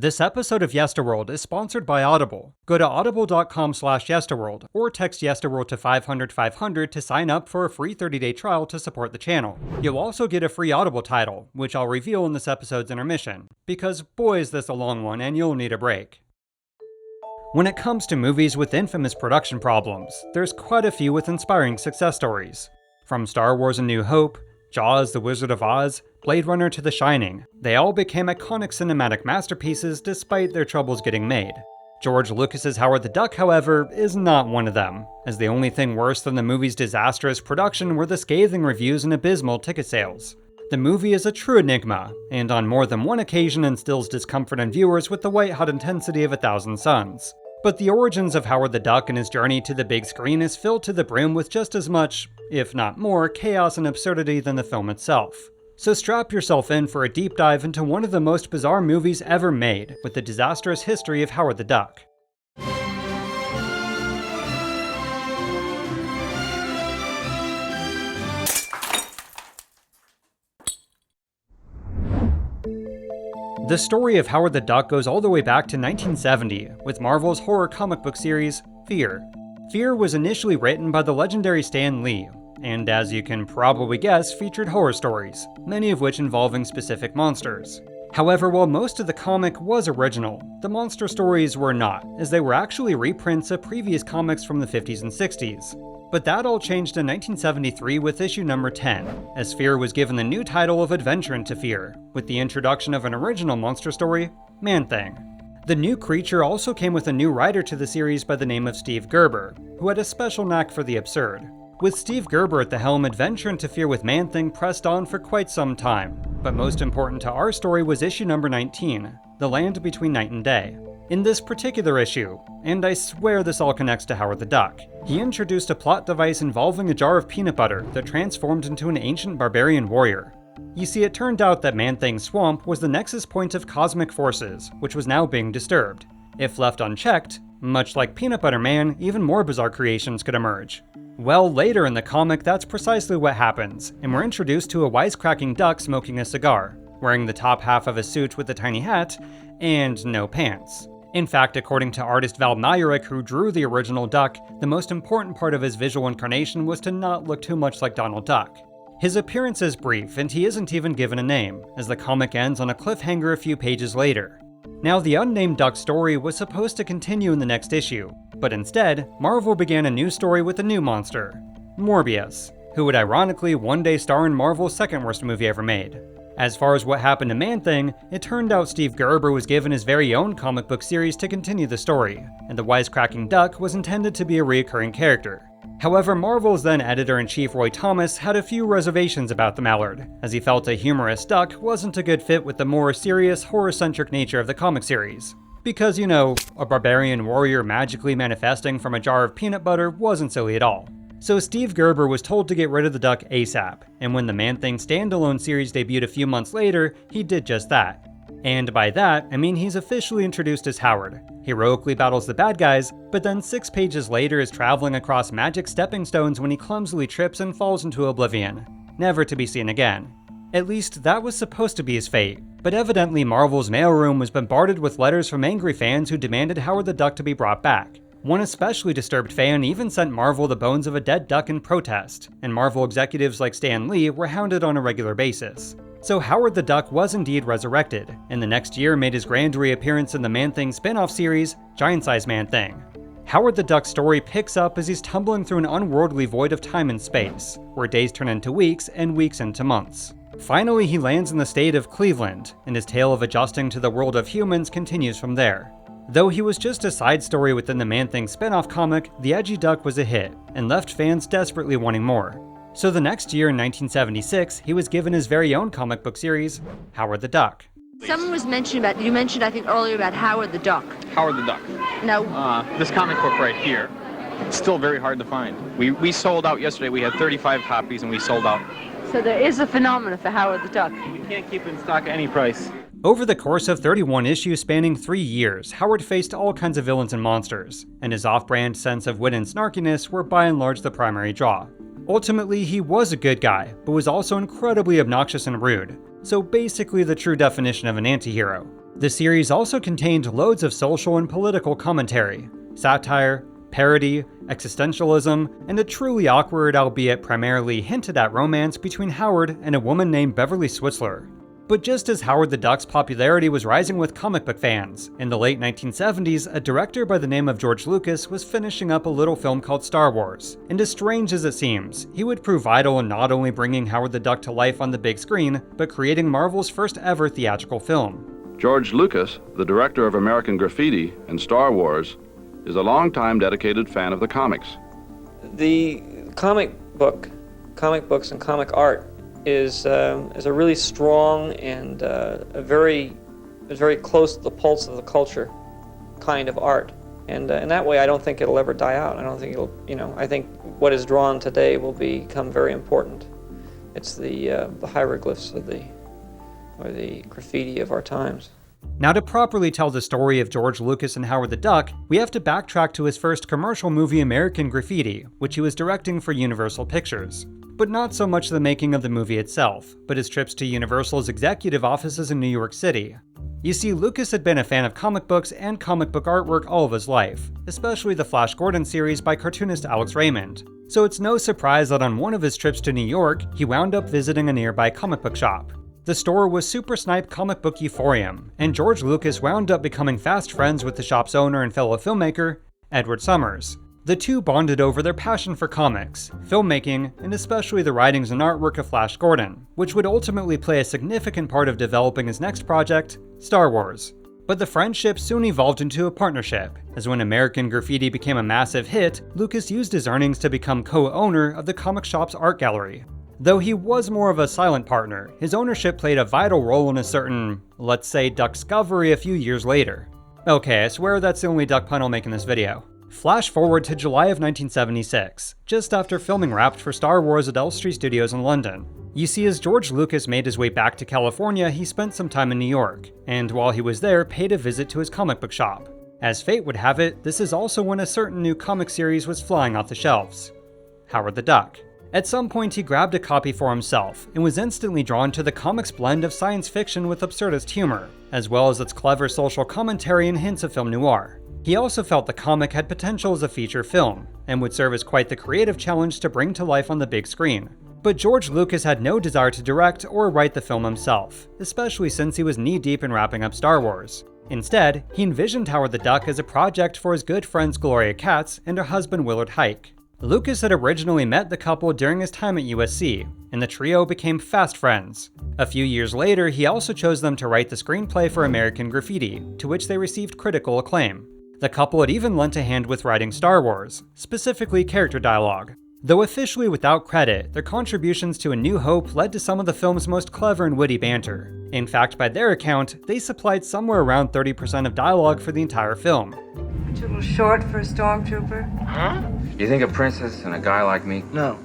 This episode of Yesterworld is sponsored by Audible. Go to audible.com/yesterworld or text Yesterworld to 500-500 to sign up for a free 30-day trial to support the channel. You'll also get a free Audible title, which I'll reveal in this episode's intermission, because boy is this a long one and you'll need a break. When it comes to movies with infamous production problems, there's quite a few with inspiring success stories. From Star Wars: A New Hope, Jaws, The Wizard of Oz, Blade Runner to The Shining, they all became iconic cinematic masterpieces despite their troubles getting made. George Lucas's Howard the Duck, however, is not one of them, as the only thing worse than the movie's disastrous production were the scathing reviews and abysmal ticket sales. The movie is a true enigma, and on more than one occasion instills discomfort in viewers with the white-hot intensity of 1,000 suns. But the origins of Howard the Duck and his journey to the big screen is filled to the brim with just as much, if not more, chaos and absurdity than the film itself. So strap yourself in for a deep dive into one of the most bizarre movies ever made, with the disastrous history of Howard the Duck. The story of Howard the Duck goes all the way back to 1970, with Marvel's horror comic book series, Fear. Fear was initially written by the legendary Stan Lee, and as you can probably guess, featured horror stories, many of which involving specific monsters. However, while most of the comic was original, the monster stories were not, as they were actually reprints of previous comics from the 50s and 60s. But that all changed in 1973 with issue number 10, as Fear was given the new title of Adventure into Fear, with the introduction of an original monster story, Man-Thing. The new creature also came with a new writer to the series by the name of Steve Gerber, who had a special knack for the absurd. With Steve Gerber at the helm, Adventure into Fear with Man-Thing pressed on for quite some time, but most important to our story was issue number 19, The Land Between Night and Day. In this particular issue, and I swear this all connects to Howard the Duck, he introduced a plot device involving a jar of peanut butter that transformed into an ancient barbarian warrior. You see, it turned out that Man-Thing's swamp was the nexus point of cosmic forces, which was now being disturbed. If left unchecked, much like Peanut Butter Man, even more bizarre creations could emerge. Well, later in the comic, that's precisely what happens, and we're introduced to a wisecracking duck smoking a cigar, wearing the top half of a suit with a tiny hat, and no pants. In fact, according to artist Val Mayerick, who drew the original Duck, the most important part of his visual incarnation was to not look too much like Donald Duck. His appearance is brief, and he isn't even given a name, as the comic ends on a cliffhanger a few pages later. Now, the unnamed Duck story was supposed to continue in the next issue, but instead, Marvel began a new story with a new monster, Morbius, who would ironically one day star in Marvel's second worst movie ever made. As far as what happened to Man-Thing, it turned out Steve Gerber was given his very own comic book series to continue the story, and the wisecracking duck was intended to be a recurring character. However, Marvel's then editor-in-chief Roy Thomas had a few reservations about the mallard, as he felt a humorous duck wasn't a good fit with the more serious, horror-centric nature of the comic series. Because, you know, a barbarian warrior magically manifesting from a jar of peanut butter wasn't silly at all. So Steve Gerber was told to get rid of the duck ASAP, and when the Man-Thing standalone series debuted a few months later, he did just that. And by that, I mean he's officially introduced as Howard, heroically battles the bad guys, but then 6 pages later is traveling across magic stepping stones when he clumsily trips and falls into oblivion, never to be seen again. At least that was supposed to be his fate, but evidently Marvel's mailroom was bombarded with letters from angry fans who demanded Howard the Duck to be brought back. One especially disturbed fan even sent Marvel the bones of a dead duck in protest, and Marvel executives like Stan Lee were hounded on a regular basis. So Howard the Duck was indeed resurrected, and the next year made his grand reappearance in the Man-Thing spin-off series, Giant Size Man-Thing. Howard the Duck's story picks up as he's tumbling through an unworldly void of time and space, where days turn into weeks and weeks into months. Finally, he lands in the state of Cleveland, and his tale of adjusting to the world of humans continues from there. Though he was just a side story within the Man-Thing spin-off comic, the edgy duck was a hit, and left fans desperately wanting more. So the next year in 1976, he was given his very own comic book series, Howard the Duck. Someone was mentioning about, you mentioned I think earlier about Howard the Duck. Howard the Duck. No. This comic book right here, it's still very hard to find. We sold out yesterday. We had 35 copies and we sold out. So there is a phenomenon for Howard the Duck. You can't keep it in stock at any price. Over the course of 31 issues spanning 3 years, Howard faced all kinds of villains and monsters, and his off-brand sense of wit and snarkiness were by and large the primary draw. Ultimately, he was a good guy, but was also incredibly obnoxious and rude, so basically the true definition of an anti-hero. The series also contained loads of social and political commentary, satire, parody, existentialism, and a truly awkward, albeit primarily hinted at romance between Howard and a woman named Beverly Switzler. But just as Howard the Duck's popularity was rising with comic book fans, in the late 1970s, a director by the name of George Lucas was finishing up a little film called Star Wars, and as strange as it seems, he would prove vital in not only bringing Howard the Duck to life on the big screen, but creating Marvel's first ever theatrical film. George Lucas, the director of American Graffiti and Star Wars, is a longtime dedicated fan of the comics. The comic books and comic art is a really strong and very close to the pulse of the culture kind of art, and in that way I don't think it'll ever die out. I don't think it'll, I think what is drawn today will become very important. It's the hieroglyphs or the graffiti of our times. Now, to properly tell the story of George Lucas and Howard the Duck, we have to backtrack to his first commercial movie, American Graffiti, which he was directing for Universal Pictures. But not so much the making of the movie itself, but his trips to Universal's executive offices in New York City. You see, Lucas had been a fan of comic books and comic book artwork all of his life, especially the Flash Gordon series by cartoonist Alex Raymond. So it's no surprise that on one of his trips to New York, he wound up visiting a nearby comic book shop. The store was Super Snipe Comic Book Euphorium, and George Lucas wound up becoming fast friends with the shop's owner and fellow filmmaker, Edward Summers. The two bonded over their passion for comics, filmmaking, and especially the writings and artwork of Flash Gordon, which would ultimately play a significant part of developing his next project, Star Wars. But the friendship soon evolved into a partnership, as when American Graffiti became a massive hit, Lucas used his earnings to become co-owner of the comic shop's art gallery. Though he was more of a silent partner, his ownership played a vital role in a certain, let's say, Duckscovery a few years later. Okay, I swear that's the only duck pun I'll make in this video. Flash forward to July of 1976, just after filming wrapped for Star Wars at Elstree Studios in London. You see, as George Lucas made his way back to California, he spent some time in New York, and while he was there, paid a visit to his comic book shop. As fate would have it, this is also when a certain new comic series was flying off the shelves, Howard the Duck. At some point, he grabbed a copy for himself, and was instantly drawn to the comic's blend of science fiction with absurdist humor, as well as its clever social commentary and hints of film noir. He also felt the comic had potential as a feature film, and would serve as quite the creative challenge to bring to life on the big screen. But George Lucas had no desire to direct or write the film himself, especially since he was knee-deep in wrapping up Star Wars. Instead, he envisioned Howard the Duck as a project for his good friends Gloria Katz and her husband Willard Huyck. Lucas had originally met the couple during his time at USC, and the trio became fast friends. A few years later, he also chose them to write the screenplay for American Graffiti, to which they received critical acclaim. The couple had even lent a hand with writing Star Wars, specifically character dialogue. Though officially without credit, their contributions to A New Hope led to some of the film's most clever and witty banter. In fact, by their account, they supplied somewhere around 30% of dialogue for the entire film. Aren't you a little short for a stormtrooper? Huh? You think a princess and a guy like me? No.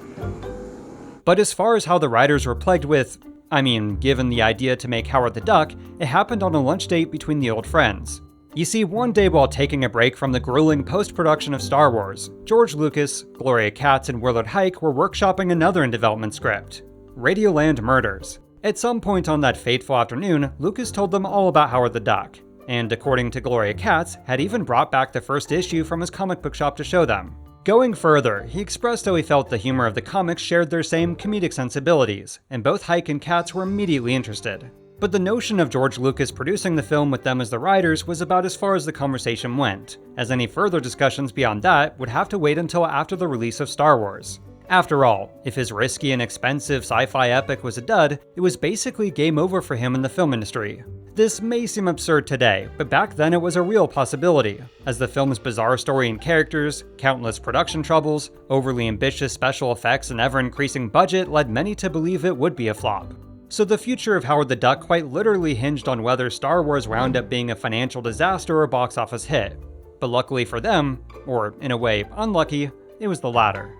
But as far as how the writers were plagued with, given the idea to make Howard the Duck, it happened on a lunch date between the old friends. You see, one day while taking a break from the grueling post-production of Star Wars, George Lucas, Gloria Katz, and Willard Huyck were workshopping another in-development script, Radioland Murders. At some point on that fateful afternoon, Lucas told them all about Howard the Duck, and according to Gloria Katz, had even brought back the first issue from his comic book shop to show them. Going further, he expressed how he felt the humor of the comics shared their same comedic sensibilities, and both Huyck and Katz were immediately interested. But the notion of George Lucas producing the film with them as the writers was about as far as the conversation went, as any further discussions beyond that would have to wait until after the release of Star Wars. After all, if his risky and expensive sci-fi epic was a dud, it was basically game over for him in the film industry. This may seem absurd today, but back then it was a real possibility, as the film's bizarre story and characters, countless production troubles, overly ambitious special effects, and ever-increasing budget led many to believe it would be a flop. So the future of Howard the Duck quite literally hinged on whether Star Wars wound up being a financial disaster or box office hit. But luckily for them, or in a way unlucky, it was the latter.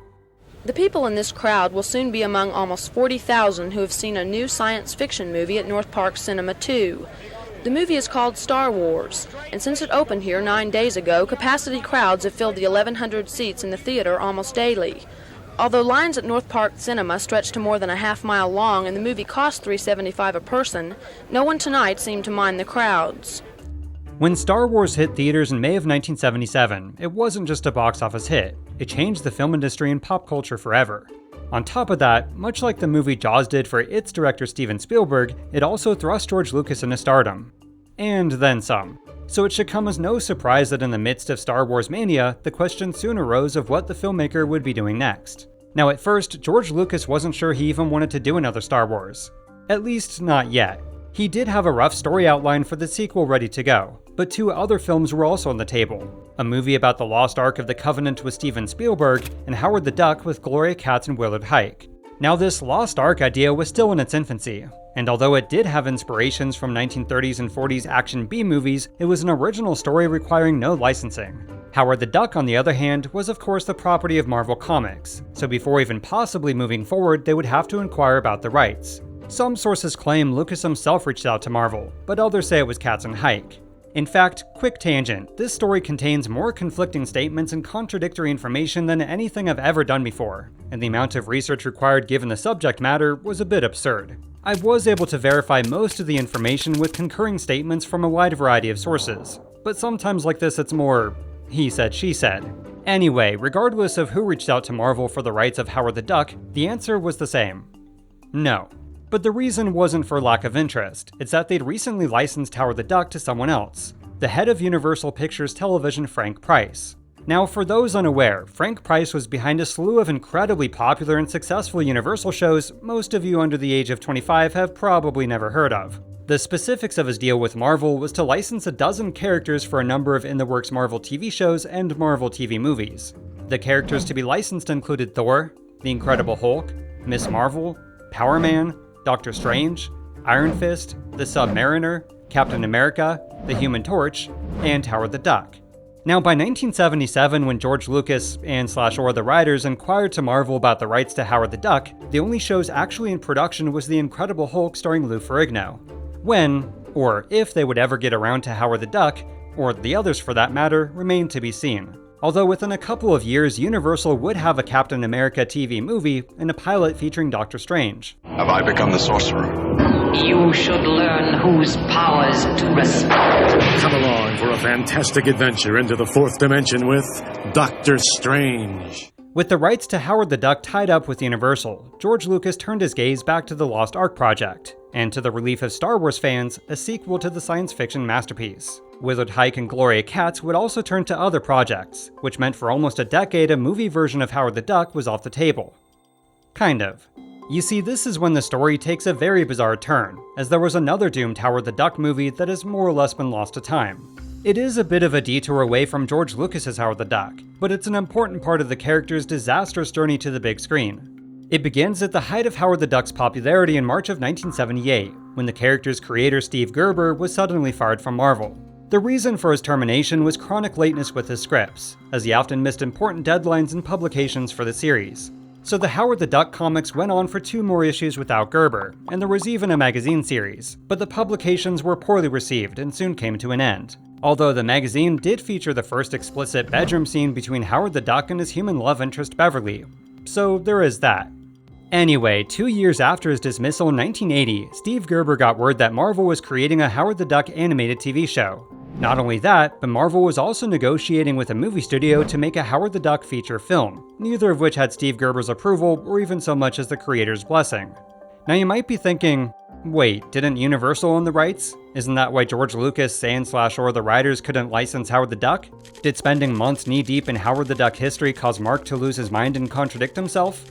The people in this crowd will soon be among almost 40,000 who have seen a new science fiction movie at North Park Cinema 2. The movie is called Star Wars, and since it opened here 9 days ago, capacity crowds have filled the 1,100 seats in the theater almost daily. Although lines at North Park Cinema stretched to more than a half-mile long and the movie cost $3.75 a person, no one tonight seemed to mind the crowds. When Star Wars hit theaters in May of 1977, it wasn't just a box office hit, it changed the film industry and pop culture forever. On top of that, much like the movie Jaws did for its director Steven Spielberg, it also thrust George Lucas into stardom. And then some. So it should come as no surprise that in the midst of Star Wars mania, the question soon arose of what the filmmaker would be doing next. Now at first, George Lucas wasn't sure he even wanted to do another Star Wars. At least not yet. He did have a rough story outline for the sequel ready to go, but 2 other films were also on the table. A movie about the Lost Ark of the Covenant with Steven Spielberg, and Howard the Duck with Gloria Katz and Willard Huyck. Now this Lost Ark idea was still in its infancy, and although it did have inspirations from 1930s and 40s action B-movies, it was an original story requiring no licensing. Howard the Duck, on the other hand, was of course the property of Marvel Comics, so before even possibly moving forward, they would have to inquire about the rights. Some sources claim Lucas himself reached out to Marvel, but others say it was Katz and Huyck. In fact, quick tangent, this story contains more conflicting statements and contradictory information than anything I've ever done before, and the amount of research required given the subject matter was a bit absurd. I was able to verify most of the information with concurring statements from a wide variety of sources, but sometimes like this it's more he said, she said. Anyway, regardless of who reached out to Marvel for the rights of Howard the Duck, the answer was the same. No. But the reason wasn't for lack of interest, it's that they'd recently licensed Howard the Duck to someone else, the head of Universal Pictures Television, Frank Price. Now, for those unaware, Frank Price was behind a slew of incredibly popular and successful Universal shows most of you under the age of 25 have probably never heard of. The specifics of his deal with Marvel was to license a dozen characters for a number of in-the-works Marvel TV shows and Marvel TV movies. The characters to be licensed included Thor, The Incredible Hulk, Miss Marvel, Power Man, Doctor Strange, Iron Fist, the Submariner, Captain America, the Human Torch, and Howard the Duck. Now by 1977, when George Lucas and/or the writers inquired to Marvel about the rights to Howard the Duck, the only shows actually in production was The Incredible Hulk starring Lou Ferrigno. When, or if they would ever get around to Howard the Duck, or the others for that matter, remained to be seen. Although within a couple of years, Universal would have a Captain America TV movie and a pilot featuring Doctor Strange. Have I become the sorcerer? You should learn whose powers to respect. Come along for a fantastic adventure into the 4th dimension with Doctor Strange. With the rights to Howard the Duck tied up with Universal, George Lucas turned his gaze back to the Lost Ark project, and to the relief of Star Wars fans, a sequel to the science fiction masterpiece. Willard Huyck and Gloria Katz would also turn to other projects, which meant for almost a decade a movie version of Howard the Duck was off the table. Kind of. You see, this is when the story takes a very bizarre turn, as there was another doomed Howard the Duck movie that has more or less been lost to time. It is a bit of a detour away from George Lucas's Howard the Duck, but it's an important part of the character's disastrous journey to the big screen. It begins at the height of Howard the Duck's popularity in March of 1978, when the character's creator Steve Gerber was suddenly fired from Marvel. The reason for his termination was chronic lateness with his scripts, as he often missed important deadlines and publications for the series. So the Howard the Duck comics went on for 2 more issues without Gerber, and there was even a magazine series, but the publications were poorly received and soon came to an end. Although the magazine did feature the first explicit bedroom scene between Howard the Duck and his human love interest Beverly, so there is that. Anyway, 2 years after his dismissal in 1980, Steve Gerber got word that Marvel was creating a Howard the Duck animated TV show. Not only that, but Marvel was also negotiating with a movie studio to make a Howard the Duck feature film, neither of which had Steve Gerber's approval or even so much as the creator's blessing. Now you might be thinking, wait, didn't Universal own the rights? Isn't that why George Lucas and/or the writers couldn't license Howard the Duck? Did spending months knee-deep in Howard the Duck history cause Mark to lose his mind and contradict himself?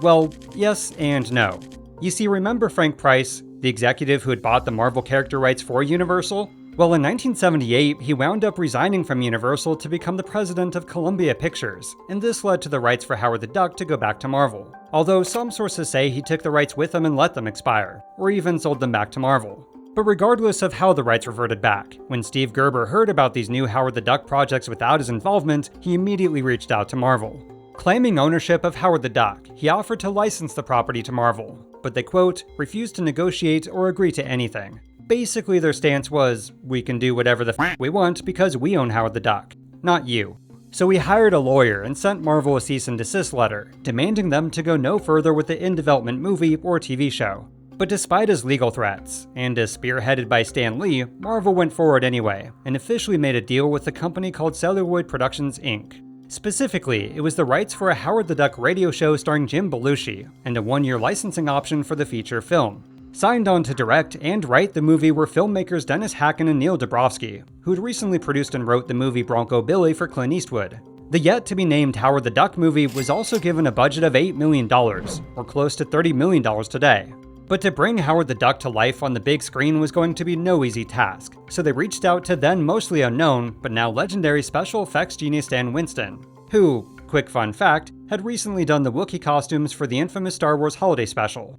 Well, yes and no. You see, remember Frank Price, the executive who had bought the Marvel character rights for Universal? Well, in 1978, he wound up resigning from Universal to become the president of Columbia Pictures, and this led to the rights for Howard the Duck to go back to Marvel. Although some sources say he took the rights with him and let them expire, or even sold them back to Marvel. But regardless of how the rights reverted back, when Steve Gerber heard about these new Howard the Duck projects without his involvement, he immediately reached out to Marvel. Claiming ownership of Howard the Duck, he offered to license the property to Marvel, but they, quote, refused to negotiate or agree to anything. Basically, their stance was, we can do whatever the f we want because we own Howard the Duck, not you. So he hired a lawyer and sent Marvel a cease and desist letter, demanding them to go no further with the in-development movie or TV show. But despite his legal threats, and as spearheaded by Stan Lee, Marvel went forward anyway, and officially made a deal with a company called Celluloid Productions Inc. Specifically, it was the rights for a Howard the Duck radio show starring Jim Belushi, and a one-year licensing option for the feature film. Signed on to direct and write the movie were filmmakers Dennis Hacken and Neil Dabrowski, who'd recently produced and wrote the movie Bronco Billy for Clint Eastwood. The yet-to-be-named Howard the Duck movie was also given a budget of $8 million, or close to $30 million today. But to bring Howard the Duck to life on the big screen was going to be no easy task, so they reached out to then mostly unknown, but now legendary special effects genius Stan Winston, who, quick fun fact, had recently done the Wookiee costumes for the infamous Star Wars holiday special.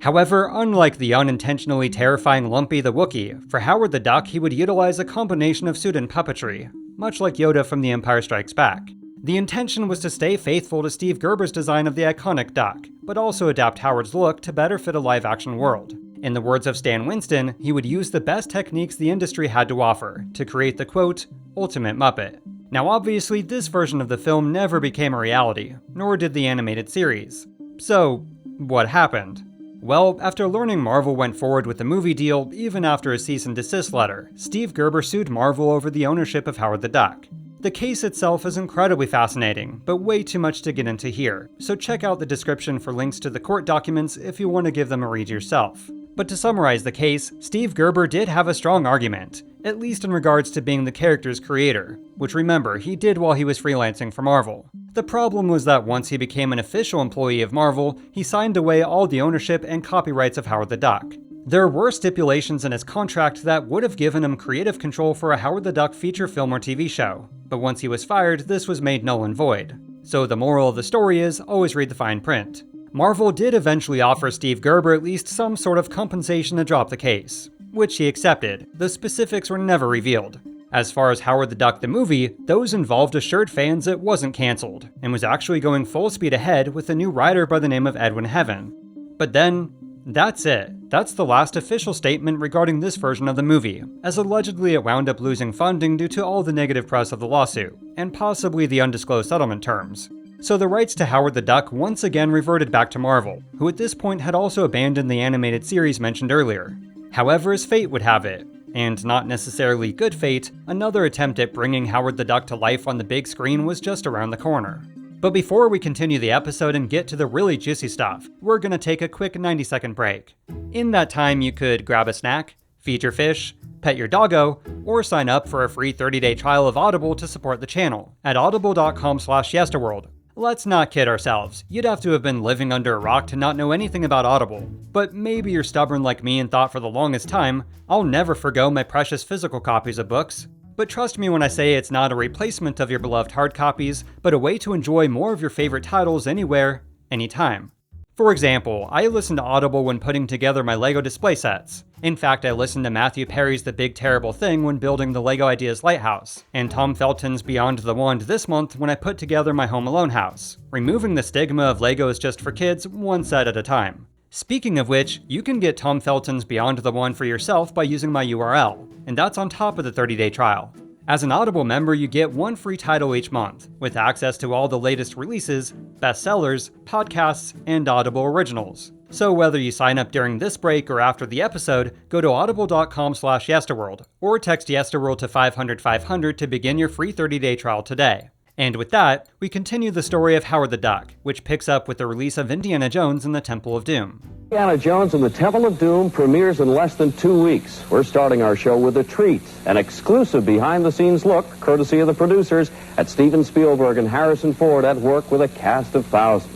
However, unlike the unintentionally terrifying Lumpy the Wookiee, for Howard the Duck he would utilize a combination of suit and puppetry, much like Yoda from The Empire Strikes Back. The intention was to stay faithful to Steve Gerber's design of the iconic duck, but also adapt Howard's look to better fit a live-action world. In the words of Stan Winston, he would use the best techniques the industry had to offer to create the, quote, ultimate Muppet. Now obviously, this version of the film never became a reality, nor did the animated series. So, what happened? Well, after learning Marvel went forward with the movie deal, even after a cease and desist letter, Steve Gerber sued Marvel over the ownership of Howard the Duck. The case itself is incredibly fascinating, but way too much to get into here, so check out the description for links to the court documents if you want to give them a read yourself. But to summarize the case, Steve Gerber did have a strong argument, at least in regards to being the character's creator, which remember, he did while he was freelancing for Marvel. The problem was that once he became an official employee of Marvel, he signed away all the ownership and copyrights of Howard the Duck. There were stipulations in his contract that would have given him creative control for a Howard the Duck feature film or TV show, but once he was fired, this was made null and void. So the moral of the story is, always read the fine print. Marvel did eventually offer Steve Gerber at least some sort of compensation to drop the case, which he accepted. The specifics were never revealed. As far as Howard the Duck the movie, those involved assured fans it wasn't cancelled, and was actually going full speed ahead with a new writer by the name of Edwin Heaven. But then, that's it. That's the last official statement regarding this version of the movie, as allegedly it wound up losing funding due to all the negative press of the lawsuit, and possibly the undisclosed settlement terms. So the rights to Howard the Duck once again reverted back to Marvel, who at this point had also abandoned the animated series mentioned earlier. However, as fate would have it, and not necessarily good fate, another attempt at bringing Howard the Duck to life on the big screen was just around the corner. But before we continue the episode and get to the really juicy stuff, we're gonna take a quick 90-second break. In that time, you could grab a snack, feed your fish, pet your doggo, or sign up for a free 30-day trial of Audible to support the channel at audible.com/yesterworld. Let's not kid ourselves, you'd have to have been living under a rock to not know anything about Audible. But maybe you're stubborn like me and thought for the longest time, I'll never forgo my precious physical copies of books. But trust me when I say it's not a replacement of your beloved hard copies, but a way to enjoy more of your favorite titles anywhere, anytime. For example, I listen to Audible when putting together my LEGO display sets. In fact, I listened to Matthew Perry's The Big Terrible Thing when building the LEGO Ideas Lighthouse, and Tom Felton's Beyond the Wand this month when I put together my Home Alone house, removing the stigma of LEGO is just for kids one set at a time. Speaking of which, you can get Tom Felton's Beyond the Wand for yourself by using my URL, and that's on top of the 30-day trial. As an Audible member, you get one free title each month, with access to all the latest releases, bestsellers, podcasts, and Audible originals. So whether you sign up during this break or after the episode, go to audible.com/yesterworld, or text Yesterworld to 500-500 to begin your free 30-day trial today. And with that, we continue the story of Howard the Duck, which picks up with the release of Indiana Jones and the Temple of Doom. Indiana Jones and the Temple of Doom premieres in less than 2 weeks. We're starting our show with a treat, an exclusive behind-the-scenes look, courtesy of the producers, at Steven Spielberg and Harrison Ford at work with a cast of thousands.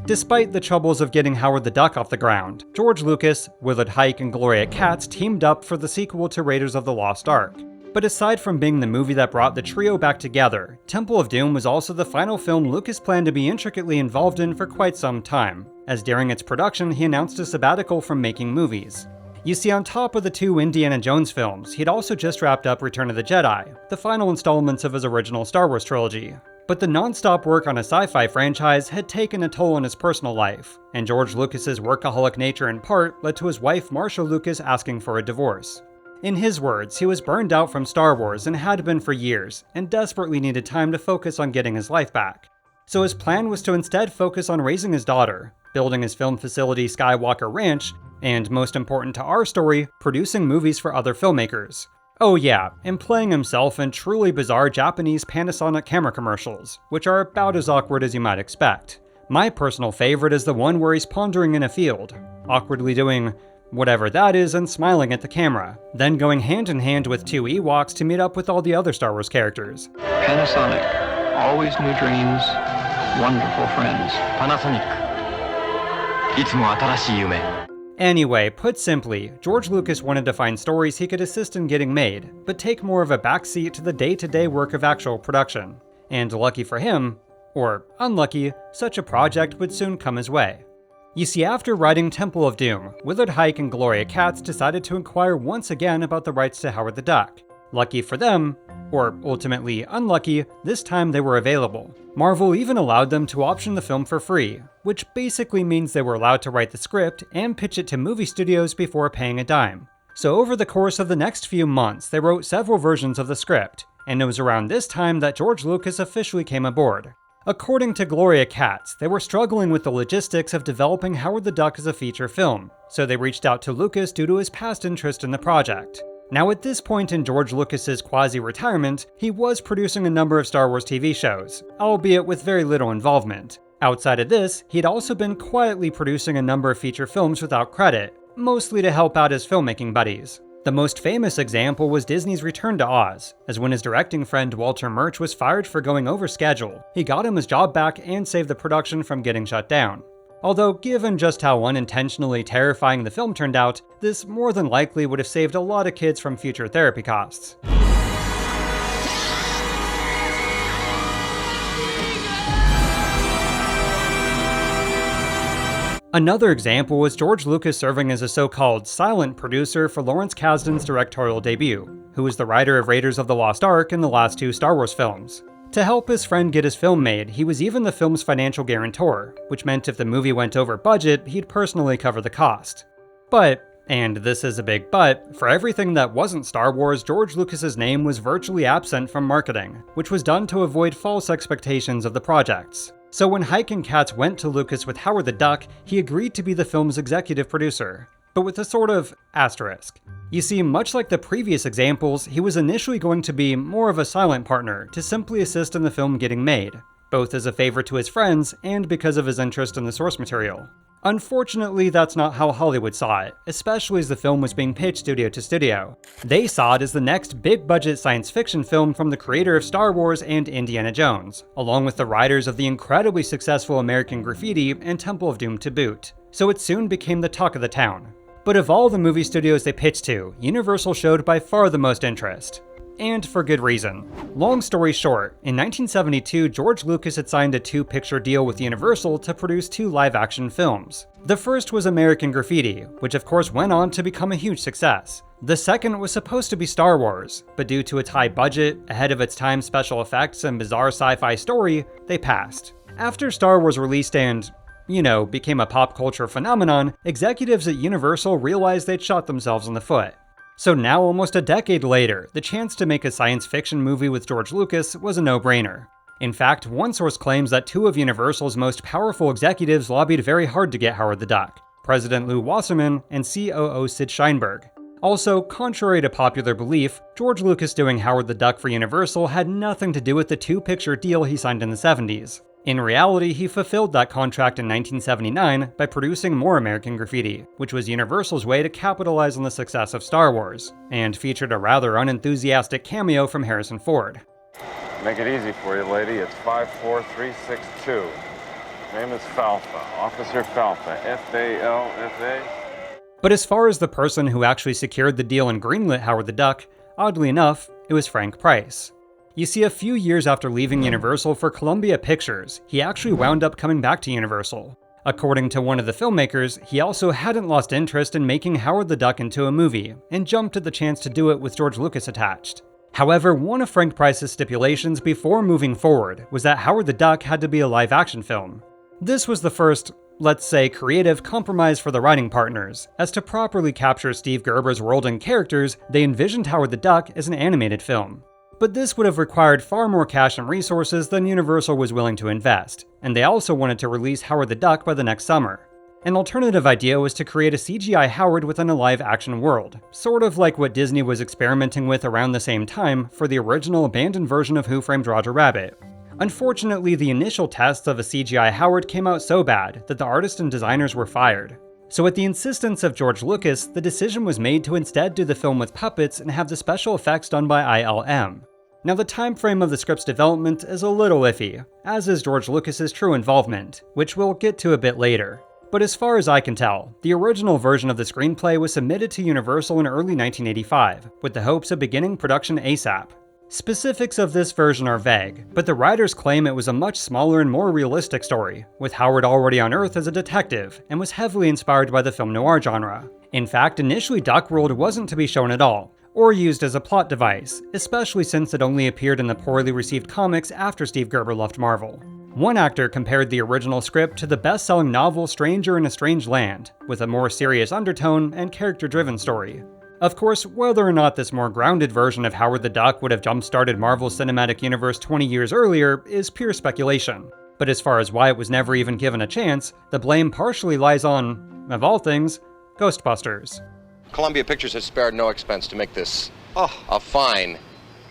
Despite the troubles of getting Howard the Duck off the ground, George Lucas, Willard Huyck, and Gloria Katz teamed up for the sequel to Raiders of the Lost Ark. But aside from being the movie that brought the trio back together, Temple of Doom was also the final film Lucas planned to be intricately involved in for quite some time, as during its production he announced a sabbatical from making movies. You see, on top of the 2 Indiana Jones films, he'd also just wrapped up Return of the Jedi, the final installments of his original Star Wars trilogy. But the non-stop work on a sci-fi franchise had taken a toll on his personal life, and George Lucas's workaholic nature in part led to his wife Marcia Lucas asking for a divorce. In his words, he was burned out from Star Wars and had been for years, and desperately needed time to focus on getting his life back. So his plan was to instead focus on raising his daughter, building his film facility Skywalker Ranch, and most important to our story, producing movies for other filmmakers. Oh yeah, and playing himself in truly bizarre Japanese Panasonic camera commercials, which are about as awkward as you might expect. My personal favorite is the one where he's pondering in a field, awkwardly doing whatever that is and smiling at the camera, then going hand in hand with two Ewoks to meet up with all the other Star Wars characters. Panasonic, always new dreams, wonderful friends. Panasonic. いつも新しい夢. Anyway, put simply, George Lucas wanted to find stories he could assist in getting made, but take more of a backseat to the day-to-day work of actual production. And lucky for him, or unlucky, such a project would soon come his way. You see, after writing Temple of Doom, Willard Huyck and Gloria Katz decided to inquire once again about the rights to Howard the Duck. Lucky for them, or ultimately unlucky, this time they were available. Marvel even allowed them to option the film for free, which basically means they were allowed to write the script and pitch it to movie studios before paying a dime. So over the course of the next few months, they wrote several versions of the script, and it was around this time that George Lucas officially came aboard. According to Gloria Katz, they were struggling with the logistics of developing Howard the Duck as a feature film, so they reached out to Lucas due to his past interest in the project. Now at this point in George Lucas's quasi-retirement, he was producing a number of Star Wars TV shows, albeit with very little involvement. Outside of this, he'd also been quietly producing a number of feature films without credit, mostly to help out his filmmaking buddies. The most famous example was Disney's Return to Oz, as when his directing friend Walter Murch was fired for going over schedule, he got him his job back and saved the production from getting shut down. Although given just how unintentionally terrifying the film turned out, this more than likely would have saved a lot of kids from future therapy costs. Another example was George Lucas serving as a so-called silent producer for Lawrence Kasdan's directorial debut, who was the writer of Raiders of the Lost Ark and the last two Star Wars films. To help his friend get his film made, he was even the film's financial guarantor, which meant if the movie went over budget, he'd personally cover the cost. But, and this is a big but, for everything that wasn't Star Wars, George Lucas's name was virtually absent from marketing, which was done to avoid false expectations of the projects. So when Huyck and Katz went to Lucas with Howard the Duck, he agreed to be the film's executive producer, but with a sort of asterisk. You see, much like the previous examples, he was initially going to be more of a silent partner to simply assist in the film getting made, both as a favor to his friends and because of his interest in the source material. Unfortunately, that's not how Hollywood saw it, especially as the film was being pitched studio to studio. They saw it as the next big-budget science fiction film from the creator of Star Wars and Indiana Jones, along with the writers of the incredibly successful American Graffiti and Temple of Doom to boot. So it soon became the talk of the town. But of all the movie studios they pitched to, Universal showed by far the most interest. And for good reason. Long story short, in 1972, George Lucas had signed a two-picture deal with Universal to produce two live-action films. The first was American Graffiti, which of course went on to become a huge success. The second was supposed to be Star Wars, but due to its high budget, ahead of its time special effects, and bizarre sci-fi story, they passed. After Star Wars released and, became a pop culture phenomenon, executives at Universal realized they'd shot themselves in the foot. So now, almost a decade later, the chance to make a science fiction movie with George Lucas was a no-brainer. In fact, one source claims that two of Universal's most powerful executives lobbied very hard to get Howard the Duck, President Lew Wasserman and COO Sid Sheinberg. Also, contrary to popular belief, George Lucas doing Howard the Duck for Universal had nothing to do with the two-picture deal he signed in the 70s. In reality, he fulfilled that contract in 1979 by producing more American Graffiti, which was Universal's way to capitalize on the success of Star Wars, and featured a rather unenthusiastic cameo from Harrison Ford. Make it easy for you, lady. It's 54362. Name is Falfa. Officer Falfa. F-A-L-F-A. But as far as the person who actually secured the deal and greenlit Howard the Duck, oddly enough, it was Frank Price. You see, a few years after leaving Universal for Columbia Pictures, he actually wound up coming back to Universal. According to one of the filmmakers, he also hadn't lost interest in making Howard the Duck into a movie, and jumped at the chance to do it with George Lucas attached. However, one of Frank Price's stipulations before moving forward was that Howard the Duck had to be a live-action film. This was the first, let's say, creative compromise for the writing partners, as to properly capture Steve Gerber's world and characters, they envisioned Howard the Duck as an animated film. But this would have required far more cash and resources than Universal was willing to invest, and they also wanted to release Howard the Duck by the next summer. An alternative idea was to create a CGI Howard within a live-action world, sort of like what Disney was experimenting with around the same time for the original abandoned version of Who Framed Roger Rabbit. Unfortunately, the initial tests of a CGI Howard came out so bad that the artists and designers were fired. So at the insistence of George Lucas, the decision was made to instead do the film with puppets and have the special effects done by ILM. Now the time frame of the script's development is a little iffy, as is George Lucas's true involvement, which we'll get to a bit later. But as far as I can tell, the original version of the screenplay was submitted to Universal in early 1985, with the hopes of beginning production ASAP. Specifics of this version are vague, but the writers claim it was a much smaller and more realistic story, with Howard already on Earth as a detective, and was heavily inspired by the film noir genre. In fact, initially Duckworld wasn't to be shown at all, or used as a plot device, especially since it only appeared in the poorly received comics after Steve Gerber left Marvel. One actor compared the original script to the best-selling novel Stranger in a Strange Land, with a more serious undertone and character-driven story. Of course, whether or not this more grounded version of Howard the Duck would have jump-started Marvel's cinematic universe 20 years earlier is pure speculation. But as far as why it was never even given a chance, the blame partially lies on, of all things, Ghostbusters. Columbia Pictures has spared no expense to make this a fine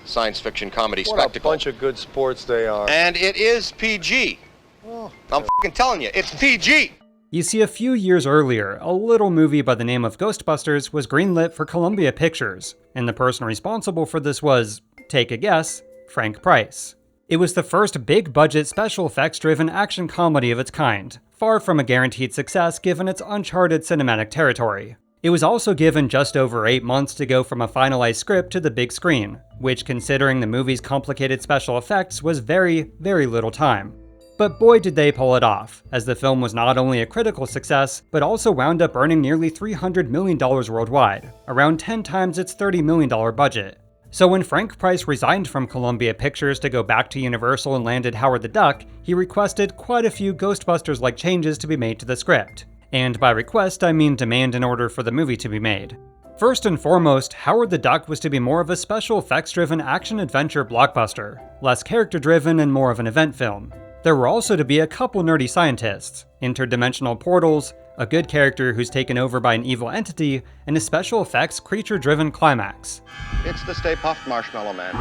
science fiction comedy spectacle. What a bunch of good sports they are. And it is PG. I'm f***ing telling you, it's PG! You see, a few years earlier, a little movie by the name of Ghostbusters was greenlit for Columbia Pictures, and the person responsible for this was, take a guess, Frank Price. It was the first big-budget special effects-driven action comedy of its kind, far from a guaranteed success given its uncharted cinematic territory. It was also given just over 8 months to go from a finalized script to the big screen, which, considering the movie's complicated special effects, was very, very little time. But boy did they pull it off, as the film was not only a critical success, but also wound up earning nearly $300 million worldwide, around 10 times its $30 million budget. So when Frank Price resigned from Columbia Pictures to go back to Universal and landed Howard the Duck, he requested quite a few Ghostbusters-like changes to be made to the script. And by request, I mean demand in order for the movie to be made. First and foremost, Howard the Duck was to be more of a special effects-driven action-adventure blockbuster, less character-driven and more of an event film. There were also to be a couple nerdy scientists, interdimensional portals, a good character who's taken over by an evil entity, and a special effects creature-driven climax. It's the Stay Puft Marshmallow Man.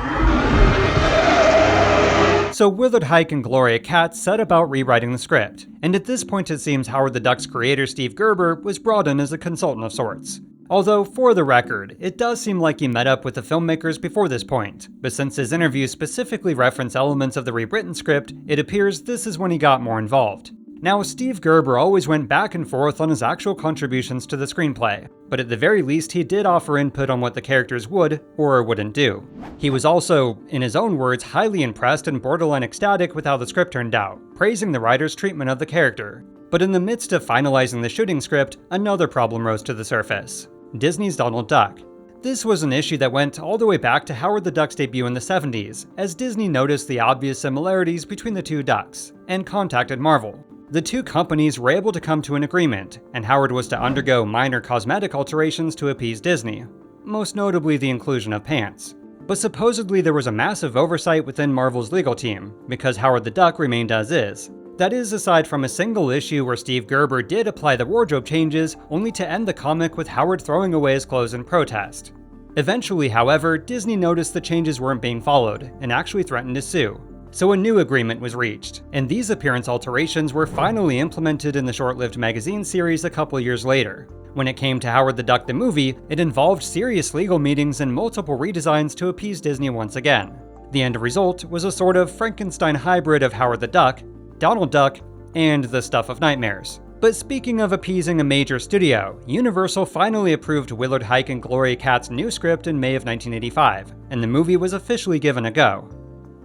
So Willard Huyck and Gloria Katz set about rewriting the script, and at this point it seems Howard the Duck's creator Steve Gerber was brought in as a consultant of sorts. Although, for the record, it does seem like he met up with the filmmakers before this point, but since his interviews specifically reference elements of the rewritten script, it appears this is when he got more involved. Now, Steve Gerber always went back and forth on his actual contributions to the screenplay, but at the very least he did offer input on what the characters would or wouldn't do. He was also, in his own words, highly impressed and borderline ecstatic with how the script turned out, praising the writer's treatment of the character. But in the midst of finalizing the shooting script, another problem rose to the surface: Disney's Donald Duck. This was an issue that went all the way back to Howard the Duck's debut in the 70s, as Disney noticed the obvious similarities between the two ducks, and contacted Marvel. The two companies were able to come to an agreement, and Howard was to undergo minor cosmetic alterations to appease Disney, most notably the inclusion of pants. But supposedly there was a massive oversight within Marvel's legal team, because Howard the Duck remained as is. That is, aside from a single issue where Steve Gerber did apply the wardrobe changes, only to end the comic with Howard throwing away his clothes in protest. Eventually, however, Disney noticed the changes weren't being followed, and actually threatened to sue. So a new agreement was reached, and these appearance alterations were finally implemented in the short-lived magazine series a couple years later. When it came to Howard the Duck the movie, it involved serious legal meetings and multiple redesigns to appease Disney once again. The end result was a sort of Frankenstein hybrid of Howard the Duck, Donald Duck, and the Stuff of Nightmares. But speaking of appeasing a major studio, Universal finally approved Willard Huyck and Gloria Katz's new script in May of 1985, and the movie was officially given a go.